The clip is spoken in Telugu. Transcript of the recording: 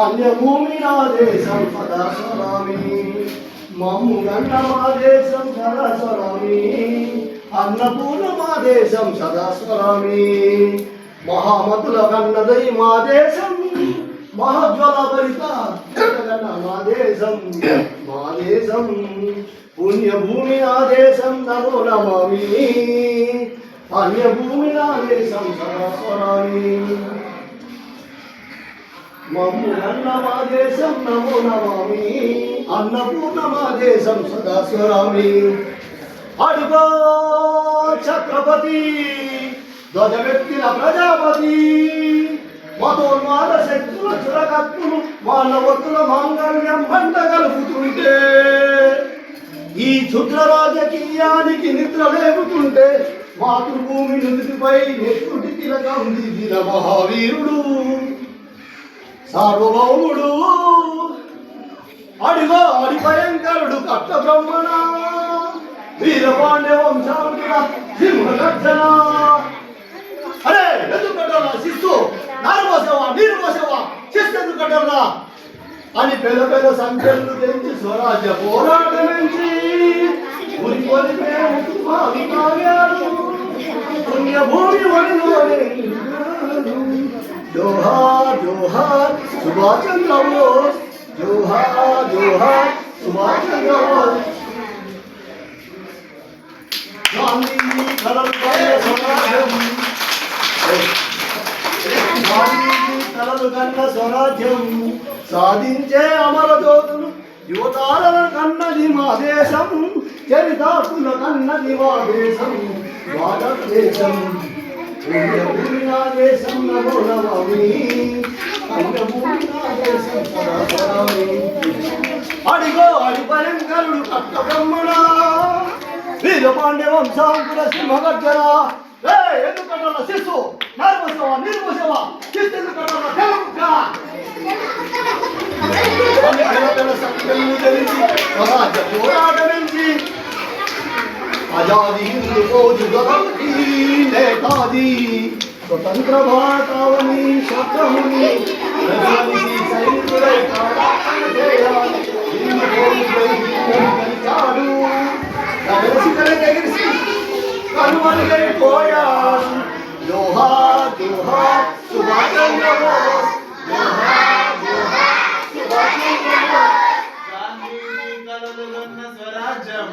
అన్యభూమి నా దేశం సదా స్వరామి మమ్ము గన్న మా దేశం సదా స్వరామి అన్నపూర్ణ మా దేశం సదా స్వరామి మహామతుల కన్నదై మా దేశం మహజ్వల భరిత మా దేశం పుణ్యభూమి నా దేశం నమో నమామి అన్యభూమి నా దేశం సదా స్వరామి మమ్ము అన్న మా దేశం నమో నమామి అన్నపూర్ణ మా దేశం సదా స్వరామి అడుగో చక్రపతి ధ్వజమెత్తిన ప్రజాపతి మతోన్మాద శక్తుల చురకత్తులు మానవతుల మాంగళ్యం పంట కలుపుతుంటే ఈ క్షుద్ర రాజకీయానికి నిద్ర లేపుతుంటే మాతృభూమి నుదిటిపై నెత్తుటి తిలకం దిగిన మహావీరుడు సార్వభౌముడు అడిగో అడి భయంకరుడు కట్ట బ్రహ్మణ వీరపాండ్య వంశాంకుల సింహగర్జన అరే ఎందుకు కట్టాలా శిస్తు నారు పోసేవా నీరు పోసేవా శిస్తు ఎందుకు కట్టాలా అని పెద్ద పెద్ద సంఖ్యలు తెంచి స్వరాజ్య పోరాటమించి ఉరికొని పుణ్యభూమి వడిలోనే జోహార్ జోహార్ సుభాష్ చంద్ర బోస్ జోహార్ జోహార్ సుభాష్ చంద్ర బోస్ గాంధీజీ కలలు కన్న స్వరాజ్యం గాంధీజీ కలలు కన్న స్వరాజ్యం సాధించే అమరజ్యోతులు యువతారల కన్నది మా దేశం చరితాకుల కన్నది మా దేశం భారతదేశం పుణ్యభూమి నా దేశం నమో నమామి పుణ్యభూమి నా దేశం సదా స్వరామి అడిగో అడి భయంకరుడు కట్ట బ్రహ్మణ వీరపాండ్య వంశాంకుల సింహగర్జన ఎందుకు కట్టాల శిస్తు నారు పోసావా నీరు పోసావా శిస్తు ఎందుకు కట్టాల స్వరాజ్య పోరాటమించి ఆజాదీ హింద్ ఫౌజ్ గవర్నమెంట్ నేతాజీ స్వతంత్ర భారతావని శత్రువుని సైనికులై హింద్ ఫౌజ్ ఎగిరిసి కనుమరుగైపోయాడు జోహార్ జోహార్ సుభాష్ చంద్ర బోస్ జోహార్ జోహార్ సుభాష్ చంద్ర బోస్ గాంధీజీ కలలు కన్న స్వరాజ్యం